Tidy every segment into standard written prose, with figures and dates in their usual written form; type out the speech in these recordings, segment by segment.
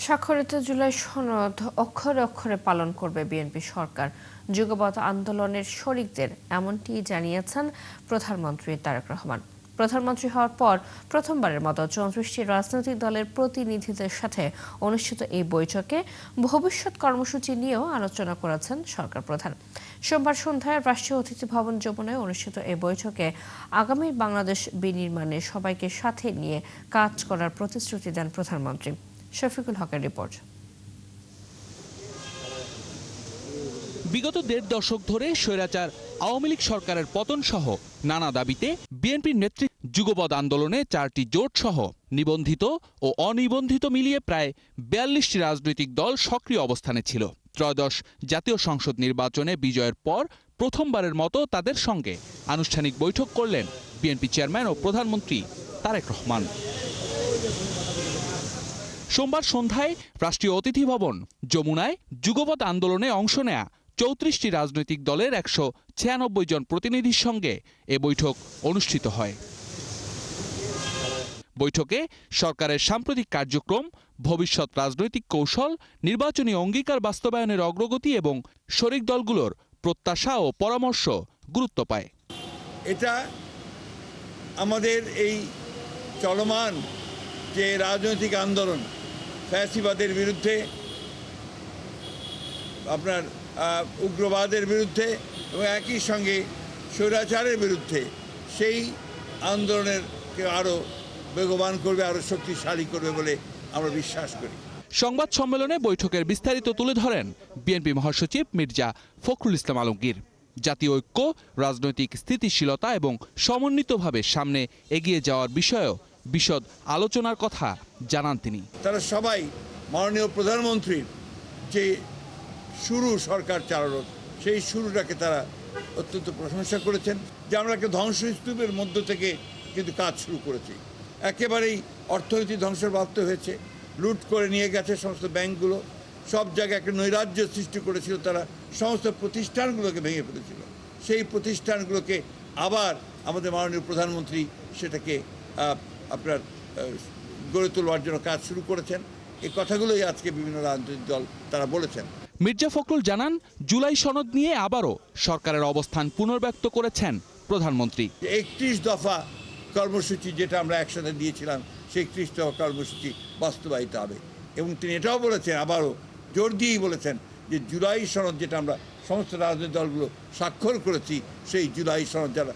স্বাক্ষরিত জুলাই সনদ অক্ষরে অক্ষরে পালন করবে বিএনপি সরকার। যুগপৎ আন্দোলনের শরিকদের এমনটি জানিয়েছেন প্রধানমন্ত্রী তারেক রহমান। প্রধানমন্ত্রী হওয়ার পর প্রথমবারের মতো 34টি রাজনৈতিক দলের প্রতিনিধিদের সাথে অনুষ্ঠিত এই বৈঠকে ভবিষ্যৎ কর্মসূচি নিয়েও আলোচনা করেছেন সরকার প্রধান। সোমবার সন্ধ্যায় রাষ্ট্রীয় অতিথি ভবন যমুনায় অনুষ্ঠিত এই বৈঠকে আগামী বাংলাদেশ বিনির্মাণে সবাইকে সাথে নিয়ে কাজ করার প্রতিশ্রুতি দেন প্রধানমন্ত্রী। শফিকুল হকের রিপোর্ট। বিগত ১.৫ দশক ধরে স্বৈরাচার আওয়ামী লীগ সরকারের পতন সহ নানা দাবিতে বিএনপির নেতৃত্বে যুগপৎ আন্দোলনে 4টি জোট সহ নিবন্ধিত ও অনিবন্ধিত মিলিয়ে প্রায় ৪২টি রাজনৈতিক দল সক্রিয় অবস্থানে ছিল। ত্রয়োদশ জাতীয় সংসদ নির্বাচনে বিজয়ের পর প্রথমবারের মতো তাদের সঙ্গে আনুষ্ঠানিক বৈঠক করলেন বিএনপি চেয়ারম্যান ও প্রধানমন্ত্রী তারেক রহমান। সোমবার সন্ধ্যায় রাষ্ট্রীয় অতিথি ভবন যমুনায় যুগপৎ আন্দোলনে অংশ নেয়া 34টি রাজনৈতিক দলের 196 জন প্রতিনিধির সঙ্গে এ বৈঠক অনুষ্ঠিত হয়। বৈঠকে সরকারের সাম্প্রতিক কার্যক্রম, ভবিষ্যৎ রাজনৈতিক কৌশল, নির্বাচনী অঙ্গীকার বাস্তবায়নের অগ্রগতি এবং শরিক দলগুলোর প্রত্যাশা ও পরামর্শ গুরুত্ব পায়। এটা আমাদের এই চলমান যে রাজনৈতিক আন্দোলন, ফ্যাসিবাদের বিরুদ্ধে, আপনার উগ্রবাদের বিরুদ্ধে এবং একই সঙ্গে স্বৈরাচারের বিরুদ্ধে সেই আন্দোলনেরকে আরও বেগবান করবে, আরও শক্তিশালী করবে বলে আমরা বিশ্বাস করি। সংবাদ সম্মেলনে বৈঠকের বিস্তারিত তুলে ধরেন বিএনপি মহাসচিব মির্জা ফখরুল ইসলাম আলমগীর। জাতীয় ঐক্য, রাজনৈতিক স্থিতিশীলতা এবং সমন্বিতভাবে সামনে এগিয়ে যাওয়ার বিষয়েও বিশদ আলোচনার কথা জানান তিনি। তারা সবাই মাননীয় প্রধানমন্ত্রীর যে শুরু সরকার চালানো, সেই শুরুটাকে তারা অত্যন্ত প্রশংসা করেছেন যে আমরা একটা ধ্বংসস্তূপের মধ্য থেকে কিন্তু কাজ শুরু করেছি। একেবারেই অর্থনীতি ধ্বংসপ্রাপ্ত হয়েছে, লুট করে নিয়ে গেছে সমস্ত ব্যাংকগুলো, সব জায়গায় একটা নৈরাজ্য সৃষ্টি করেছিল, তারা সমস্ত প্রতিষ্ঠানগুলোকে ভেঙে ফেলেছিল। সেই প্রতিষ্ঠানগুলোকে আবার আমাদের মাননীয় প্রধানমন্ত্রী সেটাকে আপনার গড়ে তোলবার জন্য কাজ শুরু করেছেন। এই কথাগুলোই আজকে বিভিন্ন রাজনৈতিক দল তারা বলেছেন। মির্জা ফখরুল জানান, জুলাই সনদ নিয়ে আবারও সরকারের অবস্থান পুনর্ব্যক্ত করেছেন প্রধানমন্ত্রী। 31 দফা কর্মসূচি যেটা আমরা একসাথে দিয়েছিলাম, সেই 31 দফা কর্মসূচি বাস্তবায়িত হবে এবং তিনি এটাও বলেছেন, আবারও জোর দিয়েই বলেছেন যে জুলাই সনদ যেটা আমরা সমস্ত রাজনৈতিক দলগুলো স্বাক্ষর করেছি, সেই জুলাই সনদ যারা,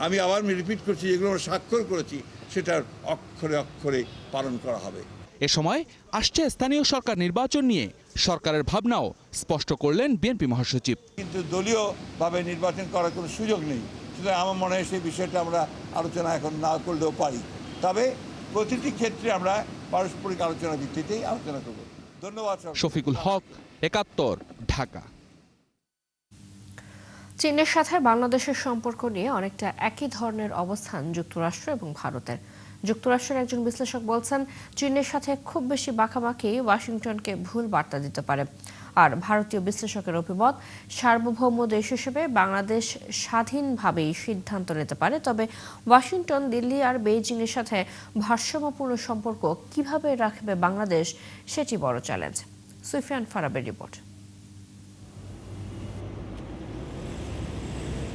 আমি আবার রিপিট করছি, যেগুলো আমরা স্বাক্ষর করেছি সেটার অক্ষরে অক্ষরে পালন করা হবে। এ সময় আসছে স্থানীয় সরকার নির্বাচন নিয়ে সরকারের ভাবনাও স্পষ্ট করলেন বিএনপি মহাসচিব। কিন্তু দলীয়ভাবে নির্বাচন করার কোনো সুযোগ নেই, সুতরাং আমার মনে হয় সেই বিষয়টা আমরা আলোচনা এখন না করলেও পারি। তবে প্রতিটি ক্ষেত্রে আমরা পারস্পরিক আলোচনার ভিত্তিতেই আলোচনা করব। ধন্যবাদ। শফিকুল হক, ৭১, ঢাকা। চীনের সাথে বাংলাদেশের সম্পর্ক নিয়ে অনেকটা একই ধরনের অবস্থান যুক্তরাষ্ট্র এবং ভারতের। যুক্তরাষ্ট্রের একজন বিশ্লেষক বলছেন, চীনের সাথে খুব বেশি মাখামাখি ওয়াশিংটনকে ভুল বার্তা দিতে পারে। আর ভারতীয় বিশ্লেষকের অভিমত, সার্বভৌম দেশ হিসেবে বাংলাদেশ স্বাধীনভাবেই সিদ্ধান্ত নিতে পারে, তবে ওয়াশিংটন, দিল্লি আর বেইজিংয়ের সাথে ভারসাম্যপূর্ণ সম্পর্ক কিভাবে রাখবে বাংলাদেশ, সেটি বড় চ্যালেঞ্জ। সুফিয়ান ফারাবের রিপোর্ট।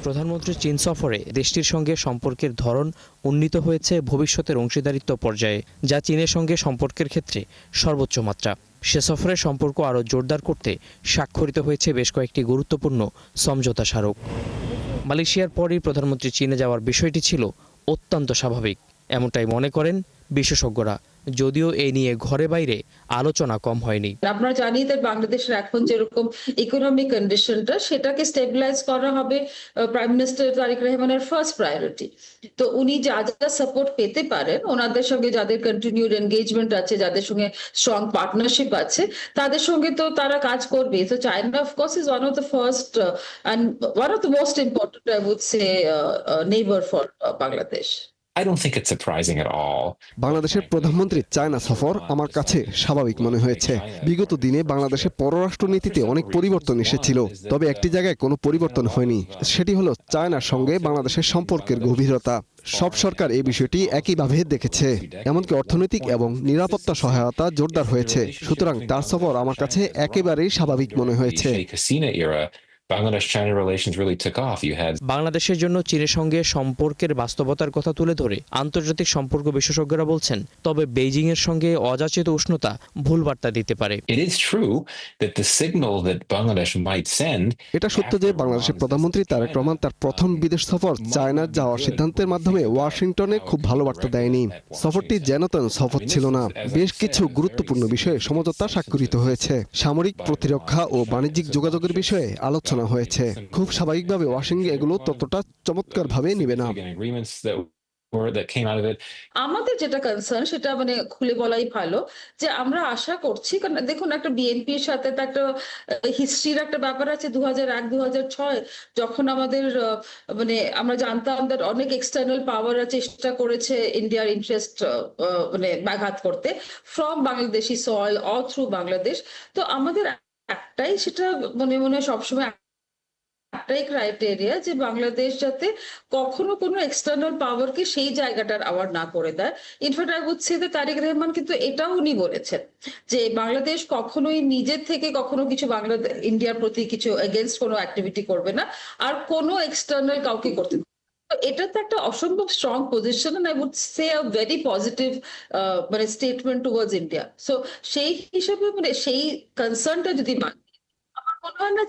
প্রধানমন্ত্রীর চীন সফরে দেশটির সঙ্গে সম্পর্কের ধরন উন্নীত হয়েছে ভবিষ্যতের অংশীদারিত্ব পর্যায়ে, যা চীনের সঙ্গে সম্পর্কের ক্ষেত্রে সর্বোচ্চ মাত্রা। সে সফরের সম্পর্ক আরও জোরদার করতে স্বাক্ষরিত হয়েছে বেশ কয়েকটি গুরুত্বপূর্ণ সমঝোতা স্মারক। মালয়েশিয়ার পরই প্রধানমন্ত্রী চীনে যাওয়ার বিষয়টি ছিল অত্যন্ত স্বাভাবিক, এমনটাই মনে করেন বিশেষজ্ঞরা, যদিও এই নিয়ে ঘরে বাইরে আলোচনা কম হয়নি। আপনারা জানি যে বাংলাদেশের এখন যেরকম ইকোনমিক কন্ডিশনটা, সেটাকে স্টেবিলাইজ করা হবে প্রাইম মিনিস্টার তারেক রহমানের ফার্স্ট প্রায়োরিটি। তো উনি যা যা সাপোর্ট পেতে পারেন, ওনাদের সঙ্গে যাদের কন্টিনিউড এনগেজমেন্ট আছে, যাদের সঙ্গে স্ট্রং পার্টনারশিপ আছে, তাদের সঙ্গে তো তারা কাজ করবে। তো China of course is one of the first and one of the most important, I would say, neighbour for Bangladesh. I don't think it's surprising at all. বাংলাদেশের প্রধানমন্ত্রীর চায়না সফর আমার কাছে স্বাভাবিক মনে হয়েছে। বিগত দিনে বাংলাদেশের পররাষ্ট্রনীতিতে অনেক পরিবর্তন এসেছিল, তবে একটি জায়গায় কোনো পরিবর্তন হয়নি, সেটি হলো চায়নার সঙ্গে বাংলাদেশের সম্পর্কের গভীরতা। সব সরকার এই বিষয়টি একইভাবে দেখেছে, এমনকি অর্থনৈতিক এবং নিরাপত্তা সহায়তা জোরদার হয়েছে। সুতরাং তার সফর আমার কাছে একেবারেই স্বাভাবিক মনে হয়েছে। Bangladesh-China relations really took off. You had বাংলাদেশের জন্য চীনের সঙ্গে সম্পর্কের বাস্তবতার কথা তুলে ধরে আন্তর্জাতিক সম্পর্ক বিশেষজ্ঞরা বলছেন, তবে বেইজিং এর সঙ্গে অযাচিত উষ্ণতা ভুল বার্তা দিতে পারে। It is true that the signal that Bangladesh might send. এটা সত্য যে বাংলাদেশের প্রধানমন্ত্রী তারেক রহমান তার প্রথম বিদেশ সফর চায়নার যাওয়ার সিদ্ধান্তের মাধ্যমে ওয়াশিংটনে খুব ভালো বার্তা দেয়নি। সফরটি যেন তেন সফর ছিল না, বেশ কিছু গুরুত্বপূর্ণ বিষয়ে সমঝোতা স্বাক্ষরিত হয়েছে। সামরিক, প্রতিরক্ষা ও বাণিজ্যিক যোগাযোগের বিষয়ে আলোচনা হয়েছে। খুব স্বাভাবিকভাবে ওয়াশিংটন এগুলো ততটা চমৎকারভাবে নেবে না। আমাদের যেটা কনসার্ন সেটা মানে খুলে বলাই ভালো, যে আমরা আশা করছি, কারণ দেখুন একটা বিএনপির সাথে তো একটা হিস্ট্রির একটা ব্যাপার আছে। 2001-2006 যখন আমাদের মানে আমরা জানতাম যে অনেক এক্সটার্নাল পাওয়াররা চেষ্টা করেছে ইন্ডিয়ার ইন্টারেস্ট মানে ব্যাঘাত করতে from Bangladeshi soil all through Bangladesh. তো আমাদের একটাই সেটা মনে মনে সবসময় একটাই ক্রাইটেরিয়া, যে বাংলাদেশ যাতে কখনো কোনো এক্সটার্নাল পাওয়ারকে সেই জায়গাটার আওয়ার না করে দেয়। ইনফ্যাক্ট আই উড সে যে তারেক রহমান কিন্তু এটাও উনি বলেছেন যে বাংলাদেশ কখনোই নিজের থেকে কখনো কিছু বাংলাদেশ ইন্ডিয়ার প্রতি কিছু এগেনস্ট কোনো অ্যাক্টিভিটি করবে না, আর কোনো এক্সটার্নাল কাউকে করতে। এটা তো একটা অসম্ভব strong position, and I would say a very positive মানে স্টেটমেন্ট টুয়ার্ডস ইন্ডিয়া। সো সেই হিসাবে মানে সেই কনসার্নটা যদি আমার মনে হয় না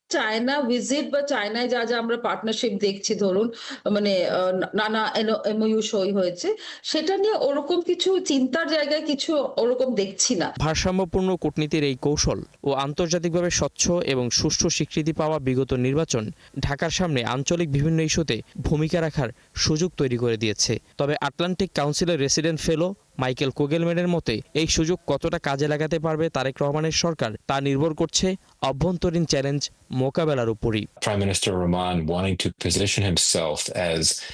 চায়না ভিজিট বা চায়নায় যা যা আমরা পার্টনারশিপ দেখছি, ধরুন মানে নানা এমওইউ সই হয়েছে, সেটা নিয়ে ওরকম কিছু চিন্তার জায়গায় কিছু ওরকম দেখছি না। ভারসাম্যপূর্ণ কূটনীতির এই কৌশল ও আন্তর্জাতিকভাবে স্বচ্ছ এবং সুষ্ঠু স্বীকৃতি পাওয়া বিগত নির্বাচন ঢাকার সামনে আঞ্চলিক বিভিন্ন ইস্যুতে ভূমিকা রাখার সুযোগ তৈরি করে দিয়েছে। তবে আটলান্টিক কাউন্সিলের রেসিডেন্ট ফেলো মাইকেল কোগেলম্যানের মতে এই সুযোগ কতটা কাজে লাগাতে পারবে তারেক রহমানের সরকার তা নির্ভর করছে অভ্যন্তরীণ চ্যালেঞ্জ মোকাবেলার উপরই।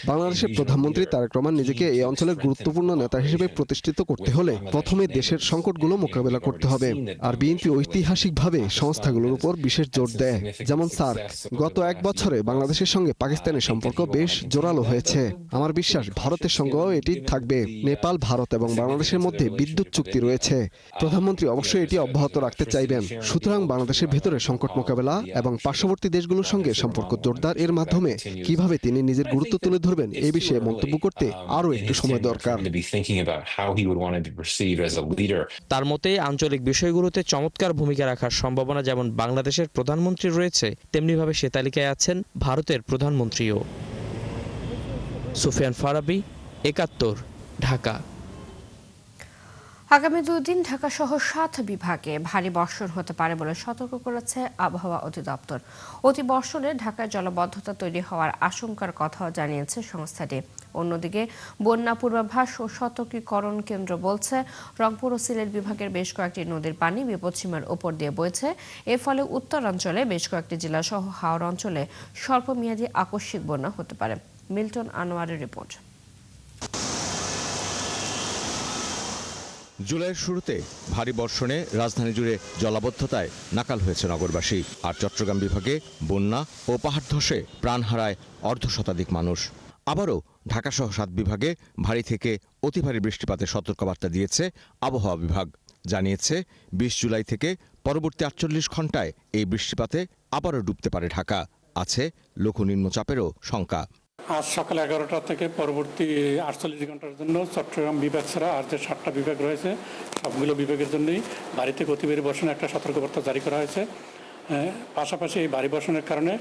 বাংলাদেশের প্রধানমন্ত্রী তারেক রহমান নিজেকে এই অঞ্চলের গুরুত্বপূর্ণ নেতা হিসেবে প্রতিষ্ঠিত করতে হলে প্রথমে দেশের সংকটগুলো মোকাবেলা করতে হবে। আর বিএনপি ঐতিহাসিকভাবে সংস্থাগুলোর উপর বিশেষ জোর দেয়, যেমন সার্ক। গত এক বছরে বাংলাদেশের সঙ্গে পাকিস্তানের সম্পর্ক বেশ জোরালো হয়েছে। আমার বিশ্বাস ভারতের সঙ্গেও এটি থাকবে। নেপাল, ভারত এবং বাংলাদেশের মধ্যে বিদ্যুৎ চুক্তি রয়েছে। প্রধানমন্ত্রী অবশ্যই এটি অব্যাহত রাখতে চাইবেন। সুতরাং বাংলাদেশের ভেতরে সংকট মোকাবেলা এবং পার্শ্ববর্তী দেশগুলোর সঙ্গে সম্পর্ক জোরদার এর মাধ্যমে কিভাবে তিনি নিজের গুরুত্ব তুলে ধরবেন এ বিষয়ে মন্তব্য করতে আরও একটু সময় দরকার। তার মতে আঞ্চলিক বিষয়গুলোতে চমৎকার ভূমিকা রাখার সম্ভাবনা যেমন বাংলাদেশের প্রধানমন্ত্রীর রয়েছে, তেমনিভাবে সে তালিকায় আছেন ভারতের প্রধানমন্ত্রীও। সুফিয়ান ফারাবি, ৭১, ঢাকা। আগামী 2 দিন ঢাকা সহ 7 বিভাগে ভারী বর্ষণ হতে পারে বলে সতর্ক করেছে আবহাওয়া অধিদপ্তর। অতি বর্ষণে ঢাকায় জলাবদ্ধতা তৈরি হওয়ার আশঙ্কার কথাও জানিয়েছে সংস্থাটি। অন্যদিকে বন্যা পূর্বাভাস ও সতর্কীকরণ কেন্দ্র বলছে রংপুর ও সিলেট বিভাগের বেশ কয়েকটি নদীর পানি বিপদসীমার উপর দিয়ে বইছে। এর ফলে উত্তরাঞ্চলে বেশ কয়েকটি জেলা সহ হাওড় অঞ্চলে স্বল্পমেয়াদী আকস্মিক বন্যা হতে পারে। মিল্টন আনোয়ারের রিপোর্ট। জুলাইয়ের শুরুতে ভারী বর্ষণে রাজধানী জুড়ে জলাবদ্ধতায় নাকাল হয়েছে নগরবাসী। আর চট্টগ্রাম বিভাগে বন্যা ও পাহাড় ধসে প্রাণ হারায় অর্ধশতাধিক মানুষ। আবারও ঢাকাসহ 7 বিভাগে ভারী থেকে অতি ভারী বৃষ্টিপাতের সতর্কবার্তা দিয়েছে আবহাওয়া বিভাগ। জানিয়েছে 20 জুলাই থেকে পরবর্তী 48 ঘণ্টায় এই বৃষ্টিপাতে আবারও ডুবতে পারে ঢাকা। আছে লঘু নিম্নচাপেরও শঙ্কা। আজ সকাল 11টা থেকে পরবর্তী 48 ঘন্টার জন্য চট্টগ্রাম বিভাগ ছাড়া আর যে 7টা বিভাগ রয়েছে সবগুলো বিভাগের জন্যই ভারী থেকে অতি ভারী বর্ষণের একটা সতর্কবার্তা জারি করা হয়েছে। পাশাপাশি এই ভারী বর্ষণের কারণে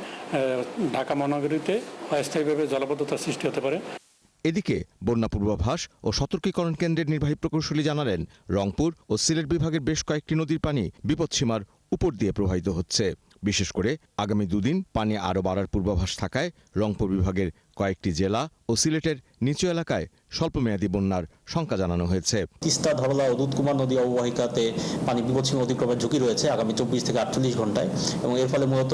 ঢাকা মহানগরীতে অস্থায়ীভাবে জলাবদ্ধতার সৃষ্টি হতে পারে। এদিকে বন্যা পূর্বাভাস ও সতর্কীকরণ কেন্দ্রের নির্বাহী প্রকৌশলী জানালেন, রংপুর ও সিলেট বিভাগের বেশ কয়েকটি নদীর পানি বিপদসীমার উপর দিয়ে প্রবাহিত হচ্ছে। বিশেষ করে আগামী 2 দিন পানি আরও বাড়ার পূর্বাভাস থাকায় রংপুর বিভাগের কয়েকটি জেলা ও সিলেটের নিচু এলাকায় স্বল্পমেয়াদী বন্যার শঙ্কা জানানো হয়েছে। তিস্তা, ধবলা ও দুধকুমার নদী অববাহিকাতে পানি বিপদসীমা অতিক্রমের ঝুঁকি রয়েছে আগামী 24 থেকে 48 ঘন্টায়, এবং এর ফলে মূলত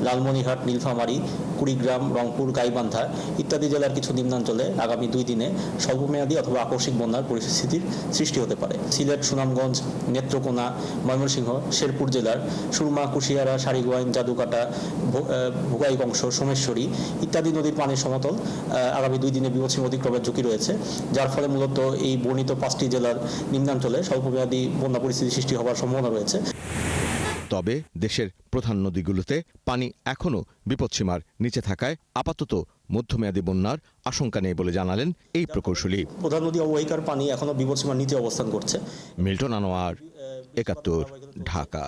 লালমনিরহাট, নীলফামারী, কুড়িগ্রাম, রংপুর, গাইবান্ধা ইত্যাদি জেলার কিছু নিম্নাঞ্চলে আগামী 2 দিনে স্বল্পমেয়াদী অথবা আকস্মিক বন্যার পরিস্থিতির সৃষ্টি হতে পারে। সিলেট, সুনামগঞ্জ, নেত্রকোনা, ময়মনসিংহ, শেরপুর জেলার সুরমা, কুশিয়ারা, সারিগোয়াইন, জাদুকাটা, ভোগাইগংশ, সোমেশ্বরী ইত্যাদি নদীর পানির সমতল আগামী 2 দিনে বিপদসীমা অতিক্রমের ঝুঁকি রয়েছে, যার ফলে মূলত এই বর্ণিত 5টি জেলার নিম্নাঞ্চলে স্বল্পমেয়াদী বন্যা পরিস্থিতি সৃষ্টি হওয়ার সম্ভাবনা রয়েছে। তবে দেশের প্রধান নদীগুলোতে পানি এখনও বিপদসীমার নিচে থাকায় আপাতত মধ্যমেয়াদী বন্যার আশঙ্কা নেই বলে জানালেন এই প্রকৌশলী। প্রধান নদী অববাহিকার পানি এখনো বিপদসীমার নিচে অবস্থান করছে। মিল্টন আনোয়ার, 71, ঢাকা।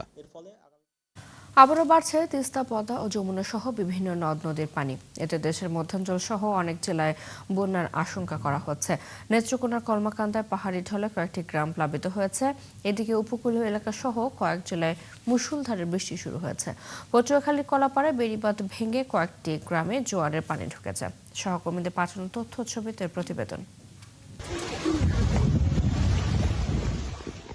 আবারও বাড়ছে তিস্তা, পদ্মা ও যমুনা সহ বিভিন্ন নদ নদীর পানি। এতে দেশের মধ্যাঞ্চল সহ অনেক জেলায় বন্যার আশঙ্কা করা হচ্ছে। নেত্রকোনার কলমাকান্দায় পাহাড়ি ঢলে কয়েকটি গ্রাম প্লাবিত হয়েছে। এদিকে উপকূলীয় এলাকা সহ কয়েক জেলায় মুষলধারে বৃষ্টি শুরু হয়েছে। পটুয়াখালীর কলাপাড়ায় বেড়িবাঁধ ভেঙে কয়েকটি গ্রামে জোয়ারের পানি ঢুকেছে। সহকর্মীদের পাঠানো তথ্য ছবিতে প্রতিবেদন।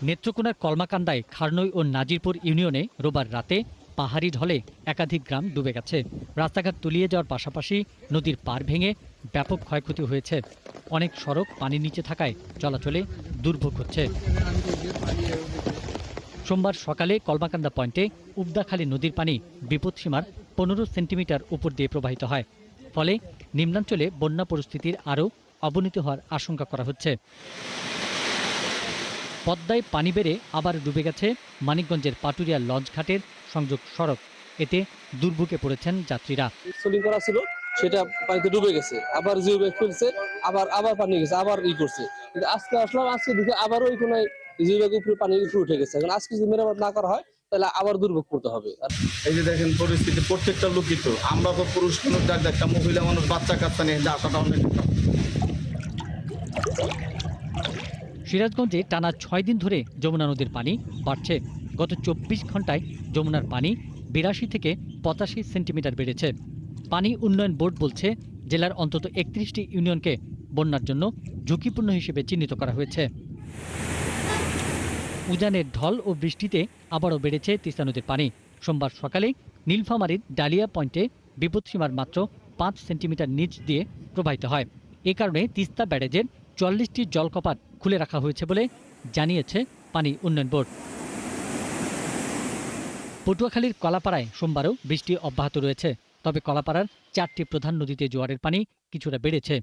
নেত্রকোনার কলমাকান্দায় খারনই ও নাজিরপুর ইউনিয়নে রোববার রাতে পাহাড়ি ঢলে একাধিক গ্রাম ডুবে গেছে। রাস্তাঘাট তলিয়ে যাওয়ার পাশাপাশি নদীর পাড় ভেঙে ব্যাপক ক্ষয়ক্ষতি হয়েছে। অনেক সড়ক পানির নিচে থাকায় চলাচলে দুর্ভোগ হচ্ছে। সোমবার সকালে কলমাকান্দা পয়েন্টে উবদাখালী নদীর পানি বিপদসীমার 15 সেন্টিমিটার উপর দিয়ে প্রবাহিত হয়। ফলে নিম্নাঞ্চলে বন্যা পরিস্থিতির আরও অবনতি হওয়ার আশঙ্কা করা হচ্ছে। পদ্মায় পানি বেড়ে আবার ডুবে গেছে মানিকগঞ্জের পাটুরিয়া লঞ্চ ঘাটের সংযোগ সড়ক। এতে দুর্ভোগে পড়েছেন যাত্রীরা। সোলিং করা ছিল সেটা পানিতে ডুবে গেছে, আবার জিও ব্যাগ খুলছে, আবার পানি গেছে, আবার করছে। কিন্তু আজকে আসলাম, আজকে দেখে আবারও ওই কোনায় জিও ব্যাগ উপরে পানি উঠে গেছে। এখন আজকে যদি মেরামত না করা হয় তাহলে আবার দুর্ভোগ করতে হবে। এই যে দেখেন পরিস্থিতি, প্রত্যেকটা লোকিত, আমরা তো পুরুষ মানুষ, একটা মহিলা মানুষ, বাচ্চা কাচ্চা নিয়ে আসাটা অনেক। সিরাজগঞ্জে টানা 6 দিন ধরে যমুনা নদীর পানি বাড়ছে। গত 24 ঘন্টায় যমুনার পানি 82 থেকে 85 সেন্টিমিটার বেড়েছে। পানি উন্নয়ন বোর্ড বলছে, জেলার অন্তত 31টি ইউনিয়নকে বন্যার জন্য ঝুঁকিপূর্ণ হিসেবে চিহ্নিত করা হয়েছে। উজানের ঢল ও বৃষ্টিতে আবারও বেড়েছে তিস্তা নদীর পানি। সোমবার সকালে নীলফামারীর ডালিয়া পয়েন্টে বিপদসীমার মাত্র 5 সেন্টিমিটার নিচ দিয়ে প্রবাহিত হয়। এ কারণে তিস্তা ব্যারেজের 40টি জলকপাট খুলে রাখা হয়েছে বলে জানিয়েছে পানি উন্নয়ন বোর্ড। পটুয়াখালীর কলাপাড়ায় সোমবারও বৃষ্টি অব্যাহত রয়েছে। তবে কলাপাড়ার 4টি প্রধান নদীতে জোয়ারের পানি কিছুটা বেড়েছে।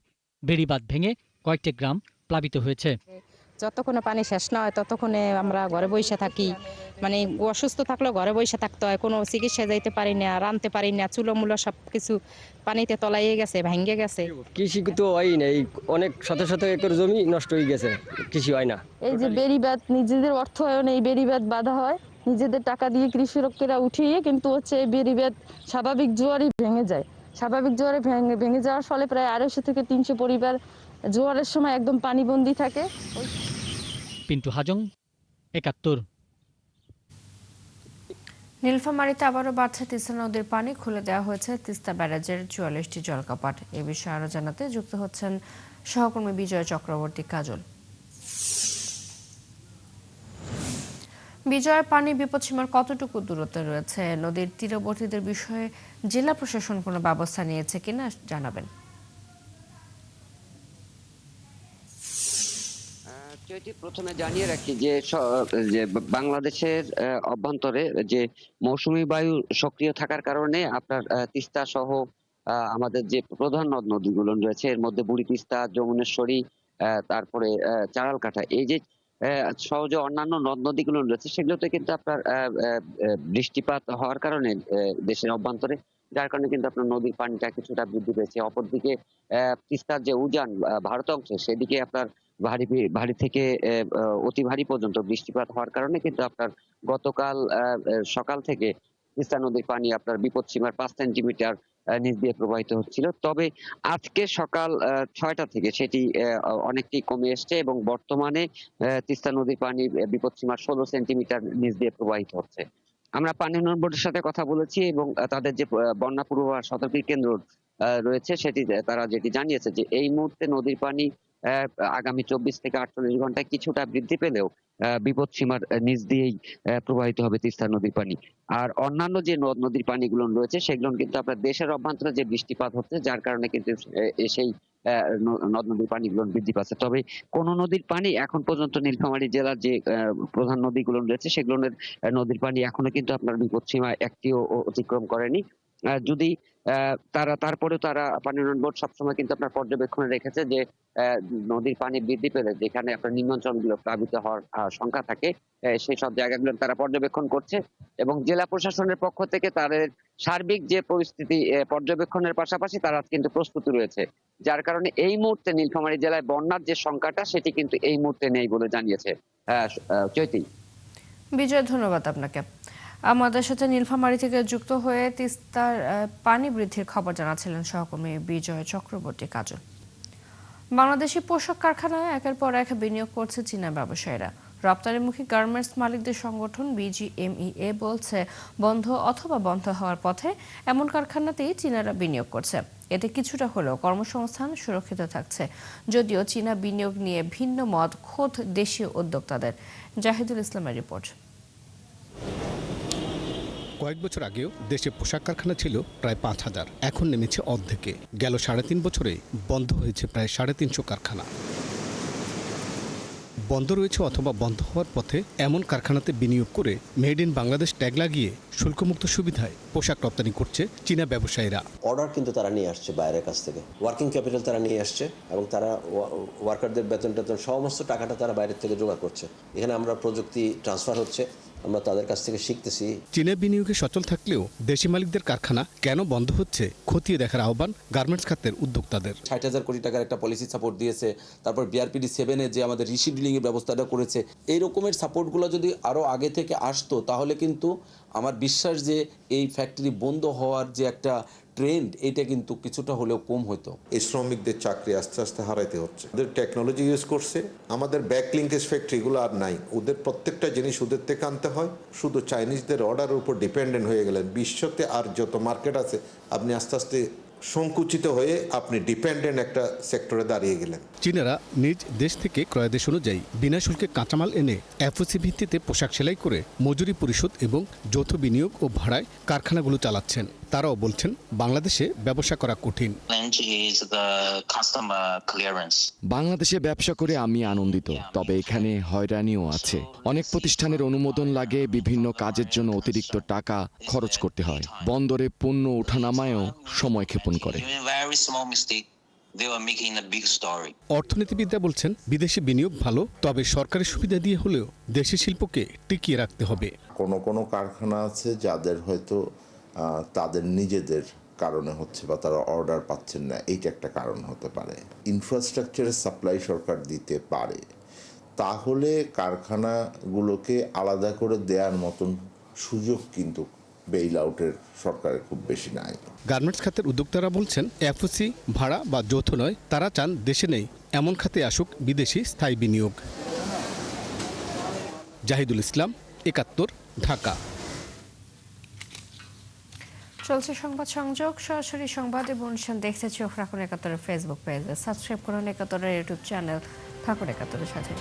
বেড়িবাঁধ ভেঙে কয়েকটি গ্রাম প্লাবিত হয়েছে। যতক্ষণে পানি শেষ না হয় ততক্ষণে আমরা ঘরে বসে থাকি। মানে অসুস্থ থাকলেও ঘরে বসে থাকতে হয়, কোনো চিকিৎসা যাইতে পারি না, রাঁধতে পারি না, চুলোমুলো সব কিছু পানিতে তলাইয়ে গেছে, ভেঙে গেছে। কৃষি তো হয় নাই, অনেক শত শত একর জমি নষ্ট হয়ে গেছে, কৃষি হয় না। এই যে বেড়িবাঁধ, নিজেদের অর্থায়নে এই বেড়িবাঁধ বাঁধা হয়, নিজেদের টাকা দিয়ে কৃষকেরা উঠিয়ে, কিন্তু হচ্ছে এই বেড়িবাঁধ স্বাভাবিক জোয়ারই ভেঙে যায়। স্বাভাবিক জোয়ারে ভেঙে যাওয়ার ফলে প্রায় 250 থেকে 300 পরিবার জোয়ারের সময় একদম পানিবন্দী থাকে। পিন্টু হাজং, 71। নীলফামারীতে আবারও বাড়ছে তিস্তা নদীর পানি। খুলে দেওয়া হয়েছে তিস্তা ব্যারাজের 44টি জলকপাট। এ বিষয়ে আরো জানাতে যুক্ত হচ্ছেন সহকর্মী বিজয় চক্রবর্তী কাজল। বিজয়ের পানি বিপদসীমার কতটুকু দূরত্বে রয়েছে? নদীর তীরবর্তীদের বিষয়ে জেলা প্রশাসন কোনো ব্যবস্থা নিয়েছে কিনা জানাবেন। প্রথমে জানিয়ে রাখি যে বাংলাদেশের অভ্যন্তরে যে মৌসুমী বায়ু সক্রিয় থাকার কারণে আপনার তিস্তা সহ আমাদের যে প্রধান নদ নদীগুলো রয়েছে, এর মধ্যে বুড়ি তিস্তা, যমুনেশ্বরী, তারপরে চারালকাঠা, এই যে সহজে অন্যান্য নদ নদীগুলো রয়েছে, সেগুলোতে কিন্তু আপনার বৃষ্টিপাত হওয়ার কারণে দেশের অভ্যন্তরে, যার কারণে কিন্তু আপনার নদীর পানিটা কিছুটা বৃদ্ধি পেয়েছে। অপরদিকে তিস্তার যে উজান ভারত অংশে, সেদিকে আপনার ভারী থেকে অতি ভারী পর্যন্ত বৃষ্টিপাত হওয়ার কারণে কিন্তু আপনার গতকাল সকাল থেকে তিস্তা নদীর পানি আপনার বিপদসীমার 5 সেন্টিমিটার নিচ দিয়ে প্রবাহিত হচ্ছিল। তবে আজকে সকাল 6টা থেকে সেটি অনেকটি কমে এসছে এবং বর্তমানে তিস্তা নদীর পানি বিপদসীমার 16 সেন্টিমিটার নিচ দিয়ে প্রবাহিত হচ্ছে। আমরা পানি উন্নয়ন বোর্ডের সাথে কথা বলেছি এবং তাদের যে বন্যা পূর্বাভাস সতর্কী কেন্দ্র রয়েছে, সেটি তারা যেটি জানিয়েছে যে এই মুহূর্তে নদীর পানি আগামী 24 থেকে 48 ঘন্টায় কিছুটা বৃদ্ধি পেলেও বিপদসীমার নিচ দিয়েই প্রবাহিত হবে তিস্তা নদীর পানি। আর অন্যান্য যে নদ নদীর পানিগুলো রয়েছে সেগুলো কিন্তু আপনার দেশের অভ্যন্তরে যে বৃষ্টিপাত হচ্ছে যার কারণে কিন্তু সেই নদ নদীর পানিগুলো বৃদ্ধি পাচ্ছে। তবে কোন নদীর পানি এখন পর্যন্ত নীলফামারী জেলার যে প্রধান নদীগুলো রয়েছে সেগুলোর নদীর পানি এখনো কিন্তু আপনার বিপদসীমা একটিও অতিক্রম করেনি। যদি তারপরেও তারা পানি উন্নয়ন বোর্ড সবসময় কিন্তু আপনার পর্যবেক্ষণে রেখেছে যে নদীর পানি বৃদ্ধি পেলে যেখানে আপনার নিম্নাঞ্চলগুলো প্লাবিত হওয়ার সংখ্যা থাকে সেই সব জায়গাগুলো তারা পর্যবেক্ষণ করছে এবং জেলা প্রশাসনের পক্ষ থেকে তাদের সার্বিক যে পরিস্থিতি পর্যবেক্ষণের পাশাপাশি তারা কিন্তু প্রস্তুতি রয়েছে, যার কারণে এই মুহূর্তে নীলফামারী জেলায় বন্যার যে সংখ্যাটা সেটি কিন্তু এই মুহূর্তে নেই বলে জানিয়েছে চৈতি। বিজয়, ধন্যবাদ আপনাকে। আমাদের সাথে নীলফামারী থেকে যুক্ত হয়ে তিস্তার পানি বৃদ্ধির খবর জানাচ্ছিলেন সহকর্মী বিজয় চক্রবর্তী কাজল। বাংলাদেশি পোশাক কারখানায় একের পর এক বিনিয়োগ করছে চীনা ব্যবসায়ীরা। রপ্তানিমুখী গার্মেন্টস মালিকদের সংগঠন বিজিএমইএ বলছে বন্ধ অথবা বন্ধ হওয়ার পথে এমন কারখানাতেই চীনারা বিনিয়োগ করছে। এতে কিছুটা হলেও কর্মসংস্থান সুরক্ষিত থাকছে, যদিও চীনা বিনিয়োগ নিয়ে ভিন্ন মত খোদ দেশীয় উদ্যোক্তাদের। জাহিদুল ইসলামের রিপোর্ট। কয়েক বছর আগেও দেশে পোশাক কারখানা ছিল প্রায় ৫,০০০, এখন নেমেছে অর্ধেকে। গেল ৩.৫ বছরে বন্ধ হয়েছে প্রায় ৩৫০ কারখানা। বন্ধ রয়েছে অথবা বন্ধ হওয়ার পথে এমন কারখানাতে বিনিয়োগ করে মেড ইন বাংলাদেশ ট্যাগ লাগিয়ে শুল্কমুক্ত সুবিধায় পোশাক রপ্তানি করছে চীনা ব্যবসায়ীরা। অর্ডার কিন্তু তারা নিয়ে আসছে বাইরের কাছ থেকে, ওয়ার্কিং ক্যাপিটাল তারা নিয়ে আসছে এবং তারা ওয়ার্কারদের বেতন সমস্ত টাকাটা তারা বাইরের থেকে জোগাড় করছে। এখানে আমরা প্রযুক্তি ট্রান্সফার হচ্ছে, আমরা তাদের কাছ থেকে শিখতেছি। চীনা বিনিয়োগে সচল থাকলেও দেশি মালিকদের কারখানা কেন বন্ধ হচ্ছে খতিয়ে দেখার আহ্বান গার্মেন্টস খাতের উদ্যোক্তাদের। ৬০,০০০ কোটি টাকার একটা পলিসি সাপোর্ট দিয়েছে, তারপর বিআরপিডি 7-এ যে আমাদের রিশিডিউলিং এর ব্যবস্থাটা করেছে, এই রকমের সাপোর্টগুলো যদি আরো আগে থেকে আসতো তাহলে কিন্তু আমার বিশ্বাস যে এই ফ্যাক্টরি বন্ধ হওয়ার যে একটা ট্রেন্ড এটা কিন্তু কিছুটা হলেও কম হতো। এই শ্রমিকদের চাকরি আস্তে আস্তে হারাইতে হচ্ছে। ওদের টেকনোলজি ইউজ করছে, আমাদের ব্যাক লিঙ্কেজ ফ্যাক্টরিগুলো আর নাই। ওদের প্রত্যেকটা জিনিস ওদের থেকে আনতে হয়, শুধু চাইনিজদের অর্ডারের উপর ডিপেন্ডেন্ট হয়ে গেলেন। বিশ্বতে আর যত মার্কেট আছে আপনি আস্তে আস্তে সংকুচিত হয়ে আপনি ডিপেন্ডেন্ট একটা সেক্টরে দাঁড়িয়ে গেলেন। চীনারা নিজ দেশ থেকে ক্রয়াদেশ অনুযায়ী বিনা শুল্কে কাঁচামাল এনে এফওসি ভিত্তিতে পোশাক সেলাই করে মজুরি পরিশোধ এবং যৌথ বিনিয়োগ ও ভাড়ায় কারখানাগুলো চালাচ্ছেন। তারাও বলছেন বাংলাদেশে ব্যবসা করা কঠিন। বাংলাদেশে ব্যবসা করে আমি আনন্দিত, তবে এখানে হয়রানিও আছে। অনেক প্রতিষ্ঠানের অনুমোদন লাগে, বিভিন্ন কাজের জন্য অতিরিক্ত টাকা খরচ করতে হয়। বন্দরে পণ্য ওঠানামায়ও সময় ক্ষেপণ করে। অর্থনীতিবিদরা বলছেন বিদেশি বিনিয়োগ ভালো, তবে সরকারি সুবিধা দিয়ে হলেও দেশি শিল্পকে টিকিয়ে রাখতে হবে। কোনো কারখানা আছে যাদের হয়তো তাদের নিজেদের কারণে হচ্ছে বা তারা অর্ডার পাচ্ছেন না, এইটা একটা কারণ হতে পারে। ইনফ্রাস্ট্রাকচারের সাপ্লাই সরকার দিতে পারে, তাহলে কারখানাগুলোকে আলাদা করে দেওয়ার মতন সুযোগ কিন্তু বেইল আউটের সরকারের খুব বেশি নাই। গার্মেন্টস খাতের উদ্যোক্তারা বলছেন এফওসি ভাড়া বা যৌথ নয়, তারা চান দেশে নেই এমন খাতে আসুক বিদেশি স্থায়ী বিনিয়োগ। জাহিদুল ইসলাম, ৭১, ঢাকা। চলছে সংবাদ সংযোগ, সরাসরি সংবাদ এবং অনুষ্ঠান দেখতে চোখ রাখুন ৭১-এর ফেসবুক পেজে, সাবস্ক্রাইব করুন ৭১-এর ইউটিউব চ্যানেল। থাকুন ৭১-এর সাথে।